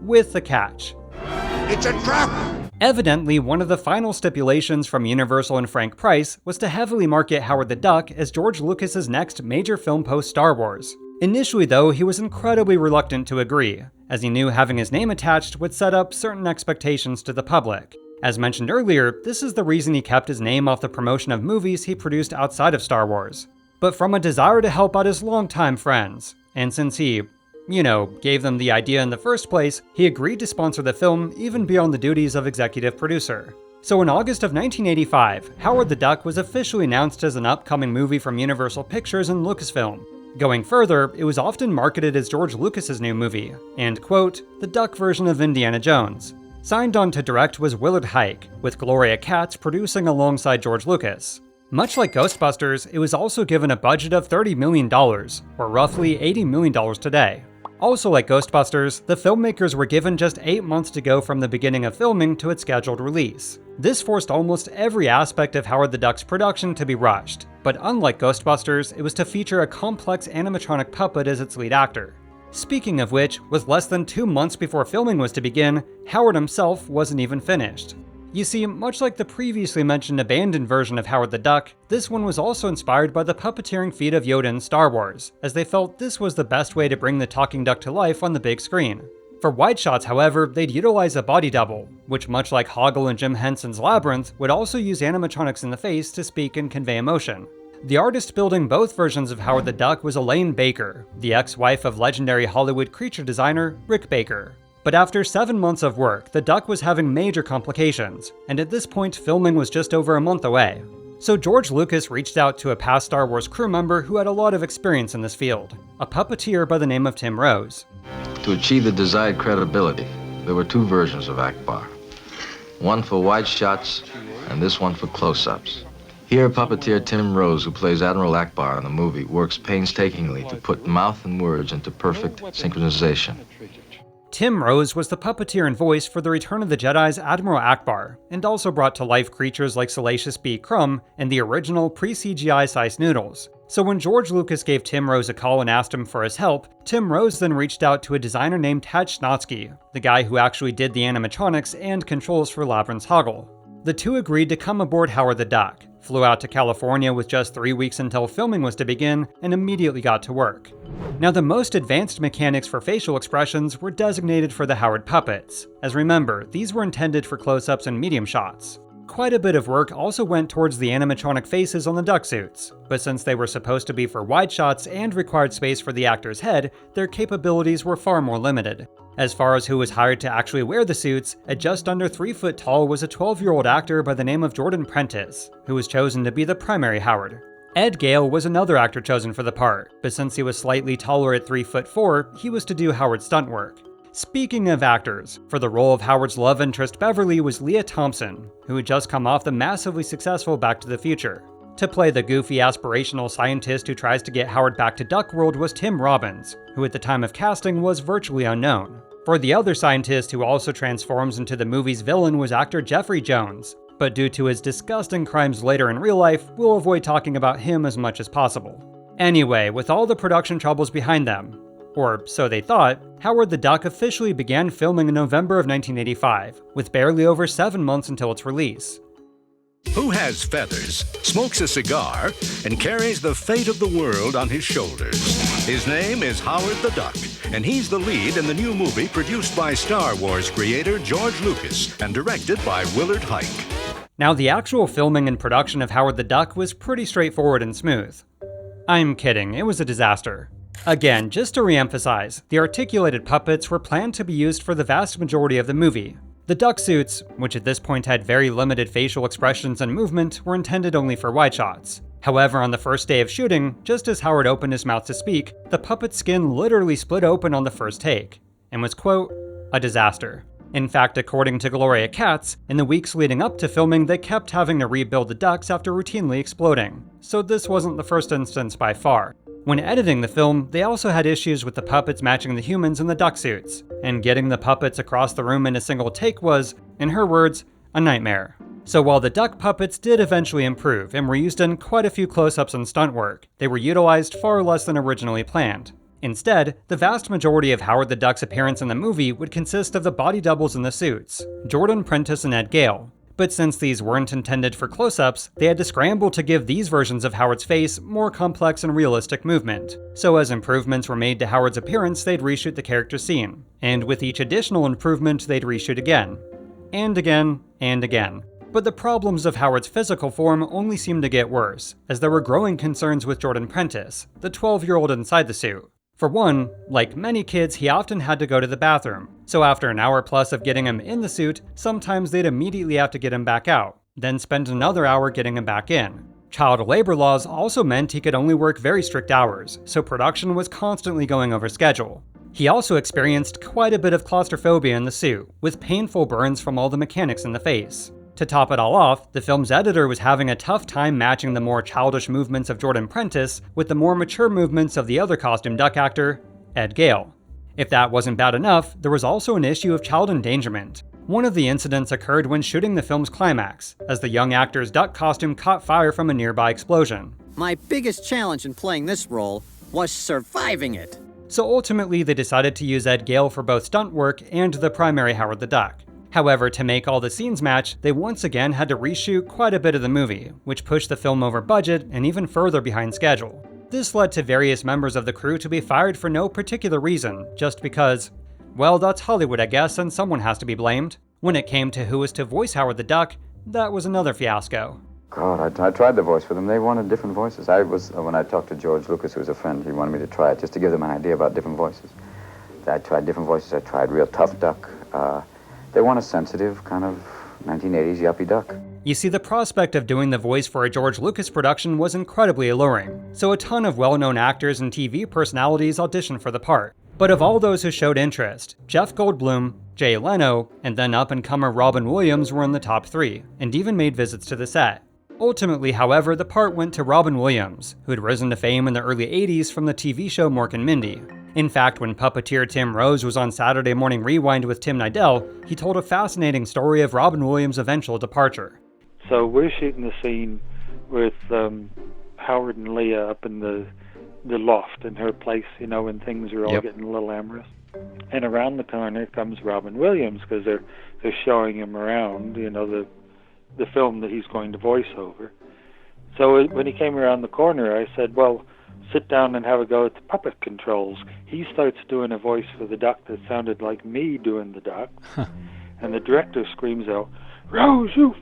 With a catch. It's a trap! Evidently, one of the final stipulations from Universal and Frank Price was to heavily market Howard the Duck as George Lucas's next major film post Star Wars. Initially though, he was incredibly reluctant to agree, as he knew having his name attached would set up certain expectations to the public. As mentioned earlier, this is the reason he kept his name off the promotion of movies he produced outside of Star Wars. But from a desire to help out his longtime friends, and since he, gave them the idea in the first place, he agreed to sponsor the film even beyond the duties of executive producer. So in August of 1985, Howard the Duck was officially announced as an upcoming movie from Universal Pictures and Lucasfilm. Going further, it was often marketed as George Lucas's new movie, and, quote, the Duck version of Indiana Jones. Signed on to direct was Willard Huyck, with Gloria Katz producing alongside George Lucas. Much like Ghostbusters, it was also given a budget of $30 million, or roughly $80 million today. Also like Ghostbusters, the filmmakers were given just 8 months to go from the beginning of filming to its scheduled release. This forced almost every aspect of Howard the Duck's production to be rushed, but unlike Ghostbusters, it was to feature a complex animatronic puppet as its lead actor. Speaking of which, with less than 2 months before filming was to begin, Howard himself wasn't even finished. You see, much like the previously mentioned abandoned version of Howard the Duck, this one was also inspired by the puppeteering feat of Yoda in Star Wars, as they felt this was the best way to bring the talking duck to life on the big screen. For wide shots, however, they'd utilize a body double, which much like Hoggle and Jim Henson's Labyrinth, would also use animatronics in the face to speak and convey emotion. The artist building both versions of Howard the Duck was Elaine Baker, the ex-wife of legendary Hollywood creature designer Rick Baker. But after 7 months of work, the duck was having major complications, and at this point filming was just over a month away. So George Lucas reached out to a past Star Wars crew member who had a lot of experience in this field, a puppeteer by the name of Tim Rose. To achieve the desired credibility, there were 2 versions of Akbar. One for wide shots, and this one for close-ups. Here, puppeteer Tim Rose, who plays Admiral Akbar in the movie, works painstakingly to put mouth and words into perfect synchronization. Tim Rose was the puppeteer and voice for the Return of the Jedi's Admiral Akbar, and also brought to life creatures like Salacious B. Crumb and the original pre-CGI sized Noodles. So when George Lucas gave Tim Rose a call and asked him for his help, Tim Rose then reached out to a designer named Tad Schnotsky, the guy who actually did the animatronics and controls for Labyrinth's Hoggle. The two agreed to come aboard Howard the Duck, flew out to California with just 3 weeks until filming was to begin, and immediately got to work. Now, the most advanced mechanics for facial expressions were designated for the Howard puppets, as remember, these were intended for close-ups and medium shots. Quite a bit of work also went towards the animatronic faces on the duck suits, but since they were supposed to be for wide shots and required space for the actor's head, their capabilities were far more limited. As far as who was hired to actually wear the suits, at just under 3 foot tall was a 12-year-old actor by the name of Jordan Prentice, who was chosen to be the primary Howard. Ed Gale was another actor chosen for the part, but since he was slightly taller at 3'4", he was to do Howard's stunt work. Speaking of actors, for the role of Howard's love interest Beverly was Leah Thompson, who had just come off the massively successful Back to the Future. To play the goofy aspirational scientist who tries to get Howard back to Duck World was Tim Robbins, who at the time of casting was virtually unknown. For the other scientist who also transforms into the movie's villain was actor Jeffrey Jones, but due to his disgusting crimes later in real life, we'll avoid talking about him as much as possible. Anyway, with all the production troubles behind them, or so they thought, Howard the Duck officially began filming in November of 1985, with barely over 7 months until its release. Who has feathers, smokes a cigar, and carries the fate of the world on his shoulders? His name is Howard the Duck, and he's the lead in the new movie produced by Star Wars creator George Lucas and directed by Willard Huyck. Now, the actual filming and production of Howard the Duck was pretty straightforward and smooth. I'm kidding, it was a disaster. Again, just to re-emphasize, the articulated puppets were planned to be used for the vast majority of the movie. The duck suits, which at this point had very limited facial expressions and movement, were intended only for wide shots. However, on the first day of shooting, just as Howard opened his mouth to speak, the puppet's skin literally split open on the first take, and was, quote, a disaster. In fact, according to Gloria Katz, in the weeks leading up to filming, they kept having to rebuild the ducks after routinely exploding, so this wasn't the first instance by far. When editing the film, they also had issues with the puppets matching the humans in the duck suits, and getting the puppets across the room in a single take was, in her words, a nightmare. So while the duck puppets did eventually improve and were used in quite a few close-ups and stunt work, they were utilized far less than originally planned. Instead, the vast majority of Howard the Duck's appearance in the movie would consist of the body doubles in the suits, Jordan Prentice and Ed Gale. But since these weren't intended for close-ups, they had to scramble to give these versions of Howard's face more complex and realistic movement. So as improvements were made to Howard's appearance, they'd reshoot the character scene. And with each additional improvement, they'd reshoot again. And again, and again. But the problems of Howard's physical form only seemed to get worse, as there were growing concerns with Jordan Prentice, the 12-year-old inside the suit. For one, like many kids, he often had to go to the bathroom, so after an hour plus of getting him in the suit, sometimes they'd immediately have to get him back out, then spend another hour getting him back in. Child labor laws also meant he could only work very strict hours, so production was constantly going over schedule. He also experienced quite a bit of claustrophobia in the suit, with painful burns from all the mechanics in the face. To top it all off, the film's editor was having a tough time matching the more childish movements of Jordan Prentice with the more mature movements of the other costume duck actor, Ed Gale. If that wasn't bad enough, there was also an issue of child endangerment. One of the incidents occurred when shooting the film's climax, as the young actor's duck costume caught fire from a nearby explosion. My biggest challenge in playing this role was surviving it. So ultimately, they decided to use Ed Gale for both stunt work and the primary Howard the Duck. However, to make all the scenes match, they once again had to reshoot quite a bit of the movie, which pushed the film over budget and even further behind schedule. This led to various members of the crew to be fired for no particular reason, just because, well, that's Hollywood, I guess, and someone has to be blamed. When it came to who was to voice Howard the Duck, that was another fiasco. God, I tried the voice for them. They wanted different voices. When I talked to George Lucas, who was a friend, he wanted me to try it just to give them an idea about different voices. I tried different voices. I tried real tough duck. They want a sensitive kind of 1980s yuppie duck. You see, the prospect of doing the voice for a George Lucas production was incredibly alluring, so a ton of well-known actors and TV personalities auditioned for the part. But of all those who showed interest, Jeff Goldblum, Jay Leno, and then up-and-comer Robin Williams were in the top 3, and even made visits to the set. Ultimately, however, the part went to Robin Williams, who had risen to fame in the early 80s from the TV show Mork and Mindy. In fact, when puppeteer Tim Rose was on Saturday Morning Rewind with Tim Nidell, he told a fascinating story of Robin Williams' eventual departure. So we're shooting the scene with Howard and Leah up in the loft in her place, when things are all getting a little amorous. And around the corner comes Robin Williams, because they're showing him around, the film that he's going to voice over. So when he came around the corner, I said, well, sit down and have a go at the puppet controls. He starts doing a voice for the duck that sounded like me doing the duck. And the director screams out, Rose, you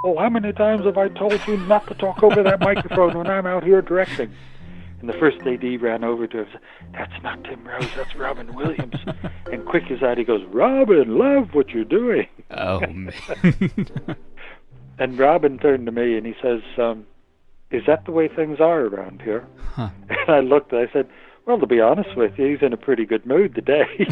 how many times have I told you not to talk over that microphone when I'm out here directing? And the first AD ran over to him and said, that's not Tim Rose, that's Robin Williams. And quick as that, he goes, Robin, love what you're doing. Oh, man. And Robin turned to me and he says, is that the way things are around here? Huh. And I looked and I said, well, to be honest with you, he's in a pretty good mood today.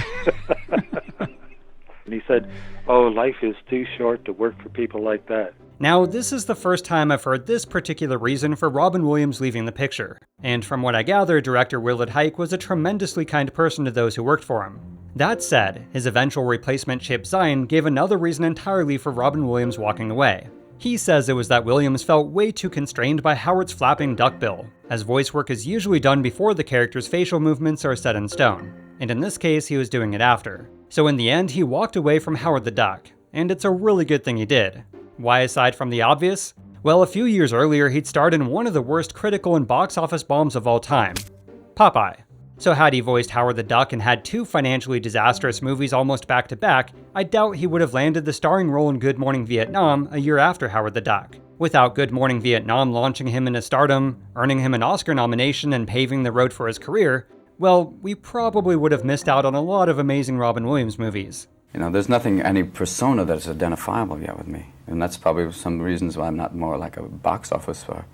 And he said, oh, life is too short to work for people like that. Now, this is the first time I've heard this particular reason for Robin Williams leaving the picture, and from what I gather, director Willard Huyck was a tremendously kind person to those who worked for him. That said, his eventual replacement Chip Zien gave another reason entirely for Robin Williams walking away. He says it was that Williams felt way too constrained by Howard's flapping duckbill, as voice work is usually done before the character's facial movements are set in stone, and in this case he was doing it after. So in the end, he walked away from Howard the Duck, and it's a really good thing he did. Why aside from the obvious? Well, a few years earlier he'd starred in one of the worst critical and box office bombs of all time, Popeye. So had he voiced Howard the Duck and had 2 financially disastrous movies almost back to back, I doubt he would have landed the starring role in Good Morning Vietnam a year after Howard the Duck. Without Good Morning Vietnam launching him into stardom, earning him an Oscar nomination and paving the road for his career, well, we probably would have missed out on a lot of amazing Robin Williams movies. There's nothing, any persona that's identifiable yet with me. And that's probably some reasons why I'm not more like a box office or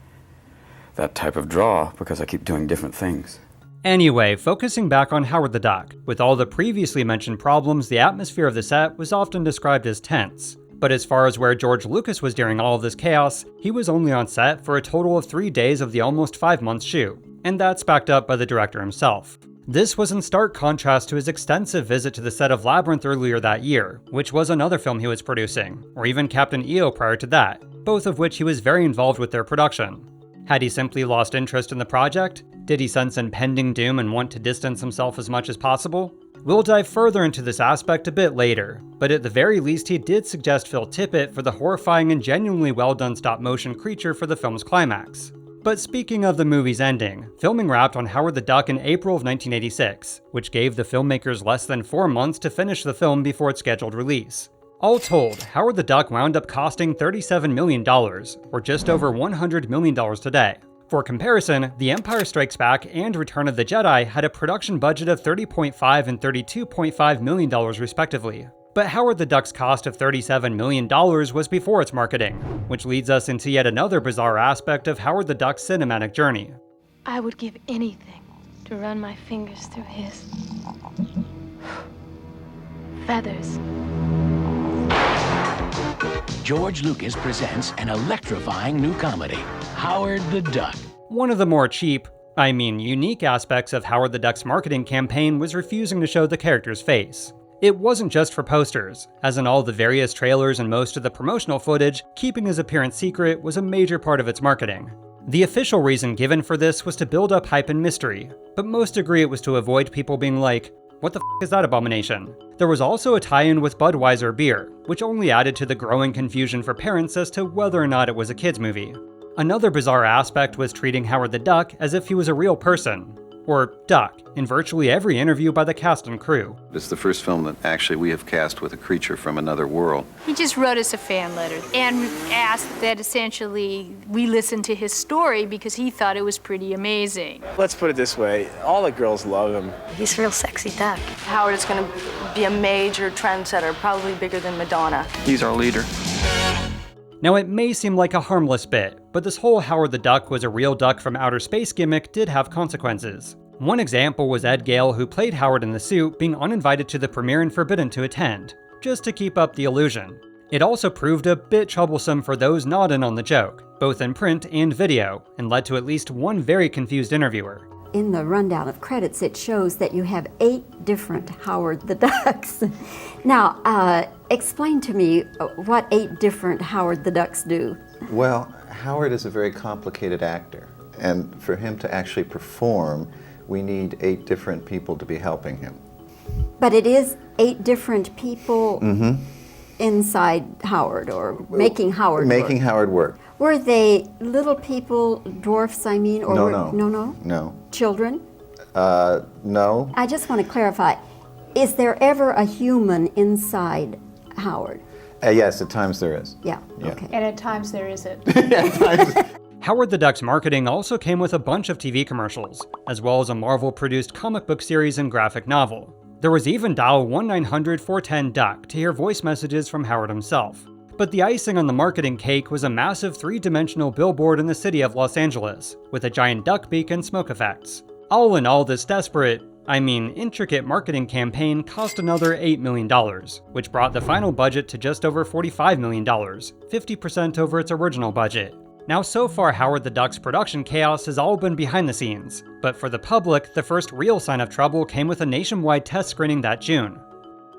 that type of draw, because I keep doing different things. Anyway, focusing back on Howard the Duck, with all the previously mentioned problems, the atmosphere of the set was often described as tense. But as far as where George Lucas was during all of this chaos, he was only on set for a total of 3 days of the almost 5-month shoot, and that's backed up by the director himself. This was in stark contrast to his extensive visit to the set of Labyrinth earlier that year, which was another film he was producing, or even Captain EO prior to that, both of which he was very involved with their production. Had he simply lost interest in the project? Did he sense impending doom and want to distance himself as much as possible? We'll dive further into this aspect a bit later, but at the very least he did suggest Phil Tippett for the horrifying and genuinely well done stop-motion creature for the film's climax. But speaking of the movie's ending, filming wrapped on Howard the Duck in April of 1986, which gave the filmmakers less than 4 months to finish the film before its scheduled release. All told, Howard the Duck wound up costing $37 million, or just over $100 million today. For comparison, The Empire Strikes Back and Return of the Jedi had a production budget of $30.5 and $32.5 million respectively. But Howard the Duck's cost of $37 million was before its marketing, which leads us into yet another bizarre aspect of Howard the Duck's cinematic journey. I would give anything to run my fingers through his feathers. George Lucas presents an electrifying new comedy, Howard the Duck. One of the more cheap, unique aspects of Howard the Duck's marketing campaign was refusing to show the character's face. It wasn't just for posters, as in all the various trailers and most of the promotional footage, keeping his appearance secret was a major part of its marketing. The official reason given for this was to build up hype and mystery, but most agree it was to avoid people being like, "What the f is that abomination?" There was also a tie-in with Budweiser beer, which only added to the growing confusion for parents as to whether or not it was a kids' movie. Another bizarre aspect was treating Howard the Duck as if he was a real person, or duck, in virtually every interview by the cast and crew. It's the first film that actually we have cast with a creature from another world. He just wrote us a fan letter and asked that essentially we listen to his story because he thought it was pretty amazing. Let's put it this way, all the girls love him. He's a real sexy duck. Howard is going to be a major trendsetter, probably bigger than Madonna. He's our leader. Now it may seem like a harmless bit, but this whole Howard the Duck was a real duck from outer space gimmick did have consequences. One example was Ed Gale, who played Howard in the suit, being uninvited to the premiere and forbidden to attend, just to keep up the illusion. It also proved a bit troublesome for those not in on the joke, both in print and video, and led to at least one very confused interviewer. In the rundown of credits, it shows that you have 8 different Howard the Ducks. Now, explain to me what 8 different Howard the Ducks do. Well, Howard is a very complicated actor, and for him to actually perform, we need 8 different people to be helping him. But it is 8 different people inside Howard, or making Howard work. Making Howard work. Were they little people, dwarfs, I mean? Or No. Children? No. I just want to clarify, is there ever a human inside Howard? Yes, at times there is. Yeah. Okay. And at times there isn't. Howard the Duck's marketing also came with a bunch of TV commercials, as well as a Marvel-produced comic book series and graphic novel. There was even dial 1-900-410-DUCK to hear voice messages from Howard himself. But the icing on the marketing cake was a massive 3-dimensional billboard in the city of Los Angeles, with a giant duck beak and smoke effects. All in all, this intricate marketing campaign cost another $8 million, which brought the final budget to just over $45 million, 50% over its original budget. Now, so far, Howard the Duck's production chaos has all been behind the scenes, but for the public, the first real sign of trouble came with a nationwide test screening that June.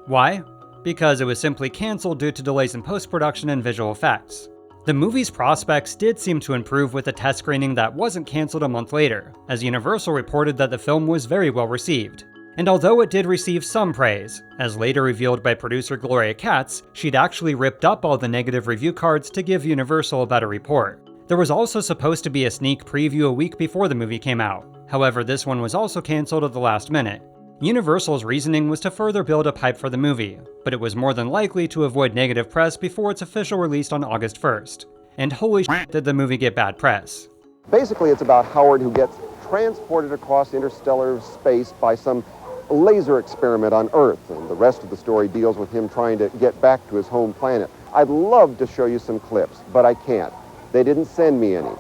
Why? Because it was simply cancelled due to delays in post-production and visual effects. The movie's prospects did seem to improve with a test screening that wasn't cancelled a month later, as Universal reported that the film was very well received. And although it did receive some praise, as later revealed by producer Gloria Katz, she'd actually ripped up all the negative review cards to give Universal a better report. There was also supposed to be a sneak preview a week before the movie came out. However, this one was also cancelled at the last minute. Universal's reasoning was to further build up hype for the movie, but it was more than likely to avoid negative press before its official release on August 1st. And holy shit, did the movie get bad press. Basically, it's about Howard who gets transported across interstellar space by some laser experiment on Earth, and the rest of the story deals with him trying to get back to his home planet. I'd love to show you some clips, but I can't. They didn't send me any.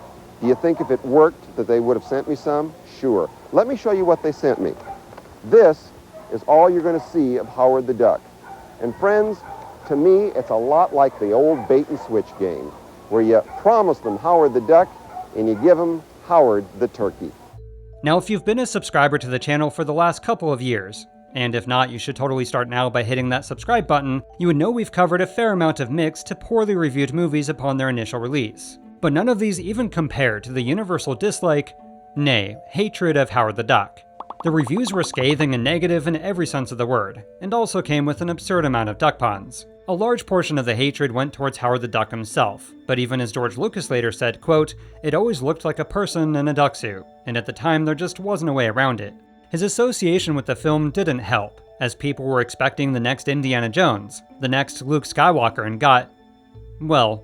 Do you think if it worked that they would have sent me some? Sure. Let me show you what they sent me. This is all you're going to see of Howard the Duck. And friends, to me, it's a lot like the old bait and switch game, where you promise them Howard the Duck and you give them Howard the Turkey. Now, if you've been a subscriber to the channel for the last couple of years, and if not, you should totally start now by hitting that subscribe button, you would know we've covered a fair amount of mixed to poorly reviewed movies upon their initial release. But none of these even compare to the universal dislike, nay, hatred of Howard the Duck. The reviews were scathing and negative in every sense of the word, and also came with an absurd amount of duck puns. A large portion of the hatred went towards Howard the Duck himself, but even as George Lucas later said, quote, "It always looked like a person in a duck suit, and at the time there just wasn't a way around it." His association with the film didn't help, as people were expecting the next Indiana Jones, the next Luke Skywalker, and got, well,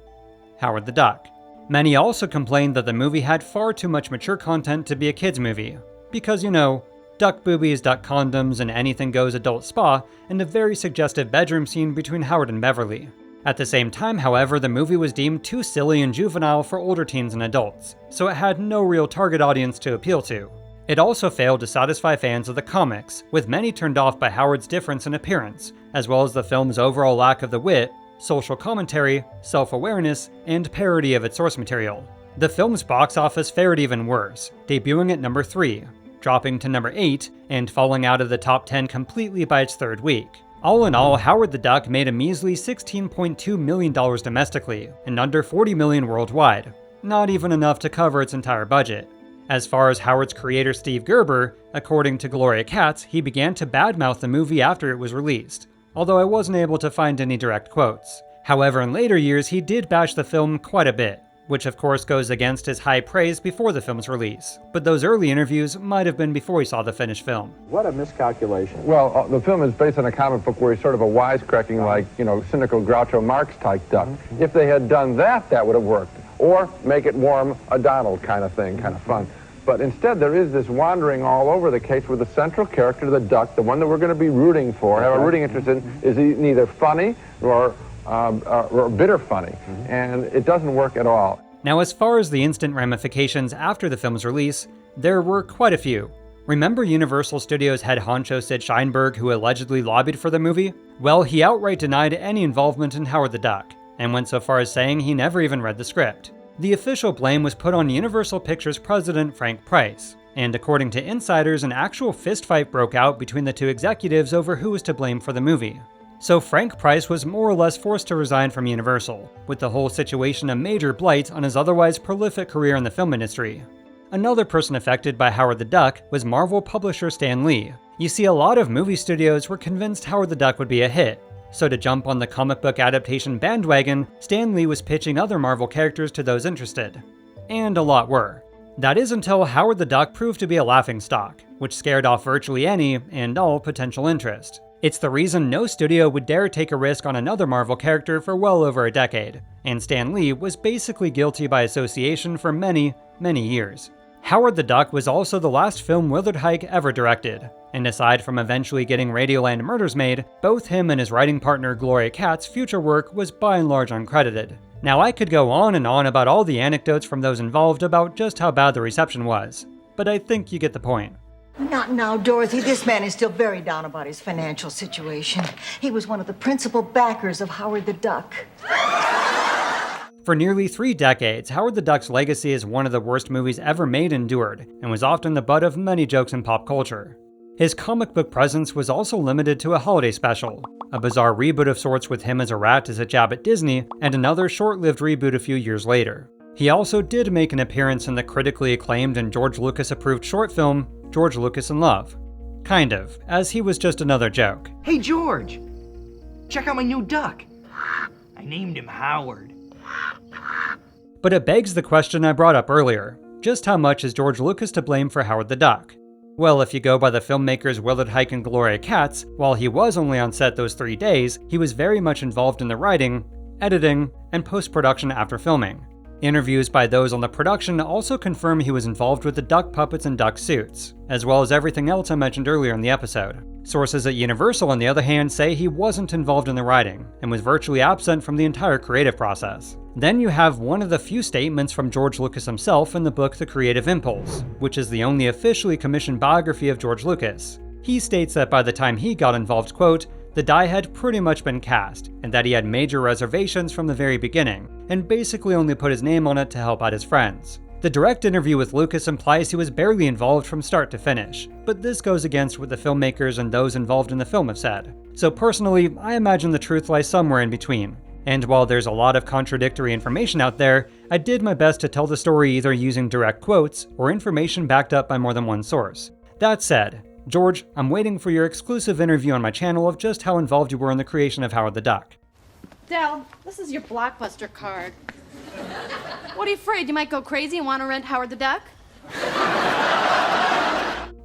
Howard the Duck. Many also complained that the movie had far too much mature content to be a kids' movie, because, you know, duck boobies, duck condoms, and anything goes adult spa, and a very suggestive bedroom scene between Howard and Beverly. At the same time, however, the movie was deemed too silly and juvenile for older teens and adults, so it had no real target audience to appeal to. It also failed to satisfy fans of the comics, with many turned off by Howard's difference in appearance, as well as the film's overall lack of the wit, social commentary, self-awareness, and parody of its source material. The film's box office fared even worse, debuting at number 3, dropping to number 8, and falling out of the top 10 completely by its third week. All in all, Howard the Duck made a measly $16.2 million domestically, and under $40 million worldwide, not even enough to cover its entire budget. As far as Howard's creator Steve Gerber, according to Gloria Katz, he began to badmouth the movie after it was released, although I wasn't able to find any direct quotes. However, in later years, he did bash the film quite a bit, which of course goes against his high praise before the film's release, but those early interviews might have been before he saw the finished film. What a miscalculation. Well, the film is based on a comic book where he's sort of a wisecracking, like, you know, cynical Groucho Marx type duck. If they had done that, that would have worked. Or make it warm a Donald kind of thing, kind of fun. But instead, there is this wandering all over the case where the central character, the duck, the one that we're going to be rooting for, have a rooting interest in, is neither funny or bitter funny. And it doesn't work at all. Now, as far as the instant ramifications after the film's release, there were quite a few. Remember Universal Studios head honcho Sid Sheinberg, who allegedly lobbied for the movie? Well, he outright denied any involvement in Howard the Duck, and went so far as saying he never even read the script. The official blame was put on Universal Pictures president Frank Price, and according to insiders, an actual fistfight broke out between the two executives over who was to blame for the movie. So Frank Price was more or less forced to resign from Universal, with the whole situation a major blight on his otherwise prolific career in the film industry. Another person affected by Howard the Duck was Marvel publisher Stan Lee. You see, a lot of movie studios were convinced Howard the Duck would be a hit, so to jump on the comic book adaptation bandwagon, Stan Lee was pitching other Marvel characters to those interested. And a lot were. That is until Howard the Duck proved to be a laughingstock, which scared off virtually any and all potential interest. It's the reason no studio would dare take a risk on another Marvel character for well over a decade, and Stan Lee was basically guilty by association for many, many years. Howard the Duck was also the last film Willard Huyck ever directed, and aside from eventually getting Radioland Murders made, both him and his writing partner Gloria Katz's future work was by and large uncredited. Now, I could go on and on about all the anecdotes from those involved about just how bad the reception was, but I think you get the point. Not now, Dorothy. This man is still very down about his financial situation. He was one of the principal backers of Howard the Duck. For nearly 3 decades, Howard the Duck's legacy as one of the worst movies ever made endured, and was often the butt of many jokes in pop culture. His comic book presence was also limited to a holiday special, a bizarre reboot of sorts with him as a rat as a jab at Disney, and another short-lived reboot a few years later. He also did make an appearance in the critically acclaimed and George Lucas-approved short film, George Lucas in Love. Kind of, as he was just another joke. Hey George, check out my new duck. I named him Howard. But it begs the question I brought up earlier. Just how much is George Lucas to blame for Howard the Duck? Well, if you go by the filmmakers Willard Huyck and Gloria Katz, while he was only on set those 3 days, he was very much involved in the writing, editing, and post-production after filming. Interviews by those on the production also confirm he was involved with the duck puppets and duck suits, as well as everything else I mentioned earlier in the episode. Sources at Universal, on the other hand, say he wasn't involved in the writing, and was virtually absent from the entire creative process. Then you have one of the few statements from George Lucas himself in the book The Creative Impulse, which is the only officially commissioned biography of George Lucas. He states that by the time he got involved, quote, the die had pretty much been cast, and that he had major reservations from the very beginning, and basically only put his name on it to help out his friends. The direct interview with Lucas implies he was barely involved from start to finish, but this goes against what the filmmakers and those involved in the film have said. So personally, I imagine the truth lies somewhere in between. And while there's a lot of contradictory information out there, I did my best to tell the story either using direct quotes or information backed up by more than one source. That said, George, I'm waiting for your exclusive interview on my channel of just how involved you were in the creation of Howard the Duck. Del, this is your Blockbuster card. What are you afraid? You might go crazy and want to rent Howard the Duck?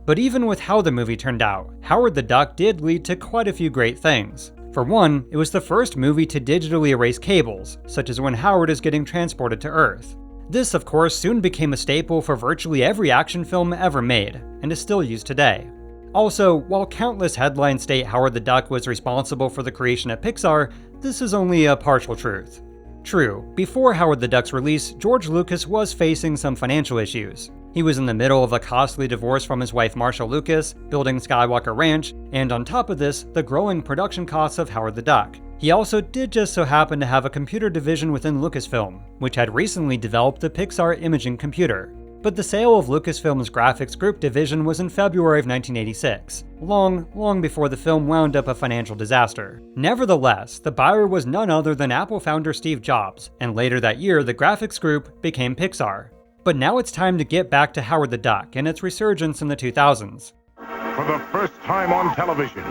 But even with how the movie turned out, Howard the Duck did lead to quite a few great things. For one, it was the first movie to digitally erase cables, such as when Howard is getting transported to Earth. This, of course, soon became a staple for virtually every action film ever made, and is still used today. Also, while countless headlines state Howard the Duck was responsible for the creation of Pixar, this is only a partial truth. True, before Howard the Duck's release, George Lucas was facing some financial issues. He was in the middle of a costly divorce from his wife Marcia Lucas, building Skywalker Ranch, and on top of this, the growing production costs of Howard the Duck. He also did just so happen to have a computer division within Lucasfilm, which had recently developed the Pixar imaging computer. But the sale of Lucasfilm's graphics group division was in February of 1986, long before the film wound up a financial disaster. Nevertheless, the buyer was none other than Apple founder Steve Jobs, and later that year the graphics group became Pixar. But now it's time to get back to Howard the Duck and its resurgence in the 2000s. For the first time on television,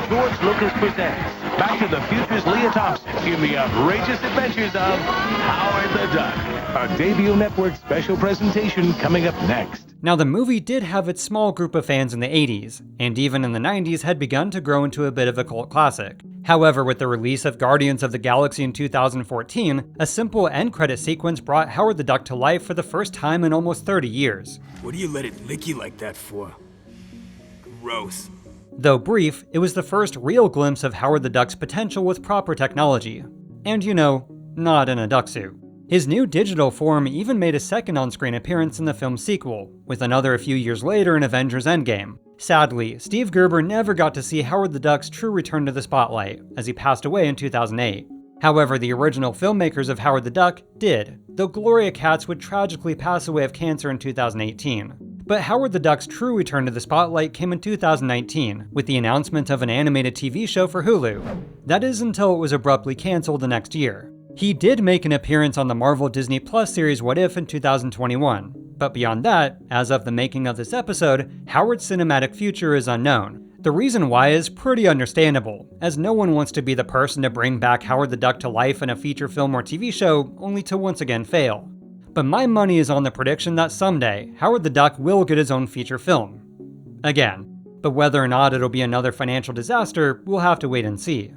George Lucas presents Back to the Future's Leah Thompson in the outrageous adventures of Howard the Duck. A debut network special presentation coming up next. Now, the movie did have its small group of fans in the 80s, and even in the 90s had begun to grow into a bit of a cult classic. However, with the release of Guardians of the Galaxy in 2014, a simple end credit sequence brought Howard the Duck to life for the first time in almost 30 years. What do you let it lick you like that for? Gross. Though brief, it was the first real glimpse of Howard the Duck's potential with proper technology. And you know, not in a duck suit. His new digital form even made a second on-screen appearance in the film's sequel, with another a few years later in Avengers Endgame. Sadly, Steve Gerber never got to see Howard the Duck's true return to the spotlight, as he passed away in 2008. However, the original filmmakers of Howard the Duck did, though Gloria Katz would tragically pass away of cancer in 2018. But Howard the Duck's true return to the spotlight came in 2019, with the announcement of an animated TV show for Hulu. That is until it was abruptly canceled the next year. He did make an appearance on the Marvel Disney Plus series What If in 2021, but beyond that, as of the making of this episode, Howard's cinematic future is unknown. The reason why is pretty understandable, as no one wants to be the person to bring back Howard the Duck to life in a feature film or TV show, only to once again fail. But my money is on the prediction that someday, Howard the Duck will get his own feature film. Again. But whether or not it'll be another financial disaster, we'll have to wait and see.